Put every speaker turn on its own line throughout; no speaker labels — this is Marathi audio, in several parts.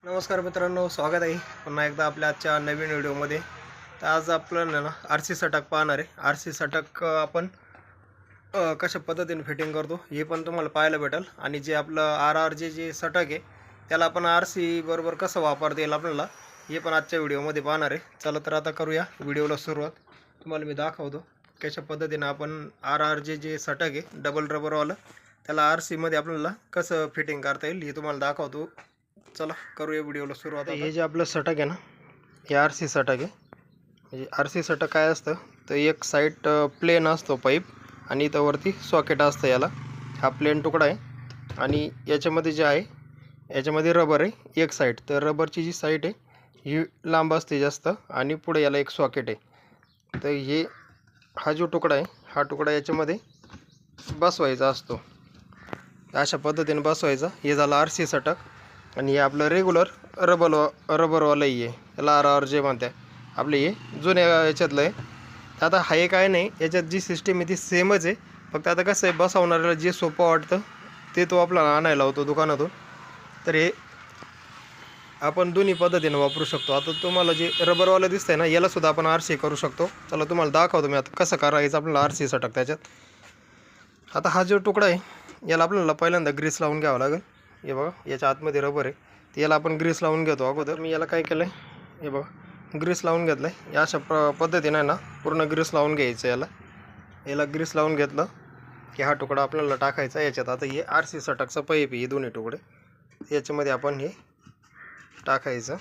नमस्कार मित्रांनो, स्वागत आहे पुन्हा एकदा आपल्या आजच्या नवीन व्हिडिओमध्ये। तर आज आपल्याला ना आरसी सटक पाहणार आहे। आरसी सटक आपण कशा पद्धतीने फिटिंग करतो हे पण तुम्हाला पाहायला भेटेल, आणि जे आपलं आर जे सटक आहे त्याला आपण आरसी बरोबर कसं वापरता येईल आपल्याला हे पण आजच्या व्हिडिओमध्ये पाहणार आहे। चला तर आता करूया व्हिडिओला सुरुवात। तुम्हाला मी दाखवतो कशा पद्धतीने आपण जे सटक आहे डबल रबरवालं त्याला आरसी मध्ये आपल्याला कसं फिटिंग करता येईल हे तुम्हाला दाखवतो। चला करूया व्हिडिओला सुरुवात। हे जे आपलं सटक आहे ना हे आरसी सटक आहे। म्हणजे आरसी सटक काय असतं तर एक साईड प्लेन असतो पाईप, आणि इथं वरती सॉकेट असतं। याला हा प्लेन तुकडा आहे आणि याच्यामध्ये जे आहे याच्यामध्ये रबर आहे एक साईड। तर रबरची जी साईड आहे ही लांब असते जास्त, आणि पुढे याला एक सॉकेट आहे। तर हे हा जो तुकडा आहे हा तुकडा याच्यामध्ये बसवायचा असतो, अशा पद्धतीने बसवायचा। हे झालं आरसी सटक। आणि हे आपलं रेग्युलर रबरवालंही आहे, याला जे म्हणते आपले हे जुन्या याच्यातलं आहे। तर आता हा काय नाही, याच्यात जी सिस्टीम आहे ती सेमच आहे, फक्त आता कसं आहे बसवणाऱ्याला जे सोपं वाटतं ते तो आपल्याला आणायला होतो दुकानातून। तर हे आपण दोन्ही पद्धतीने वापरू शकतो। आता तुम्हाला जे रबरवालं दिसतंय ना यालासुद्धा आपण आरसी करू शकतो। चला तुम्हाला दाखवतो मी आता कसं करायचं आपल्याला आरसी सटक त्याच्यात। आता हा जो तुकडा आहे याला आपल्याला पहिल्यांदा ग्रीस लावून घ्यावं लागेल। हे बघा याच्या आतमध्ये रबर आहे, तर याला आपण ग्रीस लावून घेतो अगोदर। मी याला काय केलं आहे हे बघा ग्रीस लावून घेतलं आहे। या अशा पद्धतीने ना पूर्ण ग्रीस लावून घ्यायचं। याला ग्रीस लावून घेतलं की हा तुकडा आपल्याला टाकायचा याच्यात। आता हे आरसी सटकचं पाईप आहे, हे दोन्ही तुकडे याच्यामध्ये आपण हे टाकायचं।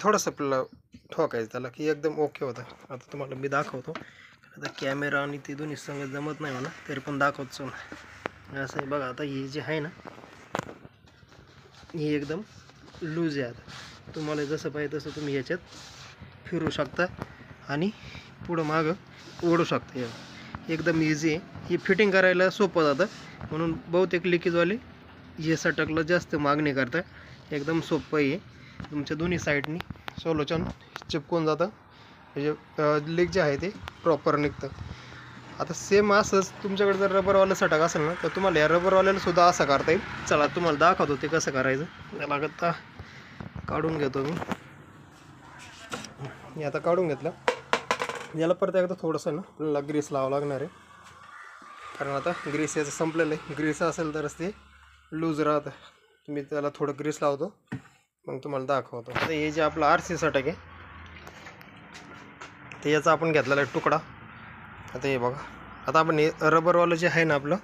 थोडंसं आपल्याला ठोकायचं त्याला की एकदम ओके होतं। आता तुम्हाला मी दाखवतो। आता कॅमेरा आणि ते दोन्ही संग जमत नाही म्हणा, तरी पण दाखवतो ना। असं आहे बघा, आता हे जे आहे ना हे एकदम लूज आहे। आता तुम्हाला जसं पाहिजे तसं तुम्ही याच्यात फिरू शकता आणि पुढं मागं ओढू शकता। एकदम इझी आहे, ही फिटिंग करायला सोपं जातं, म्हणून बहुतेक लिकेजवाले हे सटकला जास्त मागणी करतात। एकदम सोपं आहे, तुमच्या दोन्ही साईडनी सोलोचन चिपकून जातं, म्हणजे लीक जे आहे ते प्रॉपर निघतं। आता सेम असंच तुमच्याकडे जर रबरवालं सटक असेल ना तर तुम्हाला या रबरवाल्याला सुद्धा असं करता येईल। चला तुम्हाला दाखवतो ते कसं करायचं। याला आता काढून घेतो मी, आता काढून घेतलं। याला परत एकदा थोडंसं ना आपल्याला ग्रीस लावावं लागणार आहे, कारण आता ग्रीस याचं संपलेलं आहे। ग्रीस असेल तरच ते लूज राहतं। मी त्याला थोडं ग्रीस लावतो मग तुम्हाला दाखवतो। आता हे जे आपलं आरसी सटक आहे ते याचा आपण घेतलेला आहे तुकडा। आता हे बघा, आता आपण हे रबरवालं जे आहे ना आपलं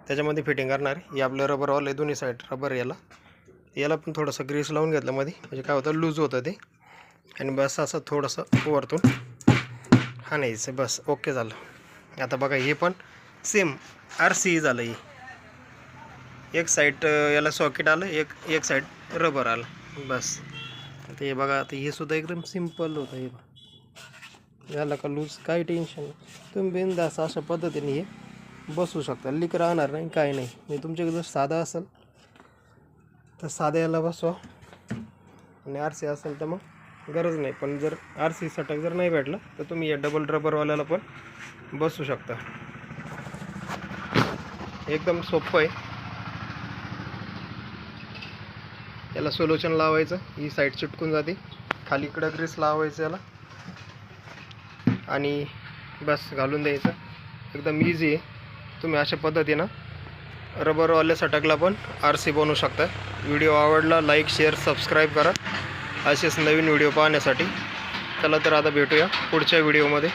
त्याच्यामध्ये फिटिंग करणार आहे। हे आपलं रबरवालं आहे, दोन्ही साईड रबर। याला पण थोडंसं ग्रीस लावून घेतलं मध्ये, म्हणजे काय होतं लूज होतं ते, आणि बस असं थोडंसं वरतून हाणायचं, बस ओके झालं। आता बघा हे पण सेम आरसी झालं। हे एक साईड याला सॉकेट आलं, एक साईड रबर आलं, बस। आता हे बघा, आता हे सुद्धा एकदम सिम्पल होतं। हे याला का लूज काही टेन्शन नाही, तुम्ही बिनधास्त अशा पद्धतीने हे बसवू शकता, लीक राहणार नाही काही नाही। म्हणजे तुमच्याकडे जर साधा असेल तर साध्या याला बसवा, आणि आरसी असेल तर मग गरज नाही। पण जर आरसी सटक जर नाही भेटलं तर तुम्ही या डबल रबरवाल्याला पण बसवू शकता। एकदम सोपं आहे। याला सोल्युशन लावायचं, ही साईड चिटकून जाते, खाली इकडं ग्रीस लावायचं याला, आणि बस घालून द्यायचं। एकदम इझी आहे। तुम्ही अशा पद्धतीनं रबरवाल्या सटकला पण आरसी बनवू शकता। व्हिडिओ आवडला लाईक शेअर सबस्क्राईब करा असेच नवीन व्हिडिओ पाहण्यासाठी। चला तर आता भेटूया पुढच्या व्हिडिओमध्ये।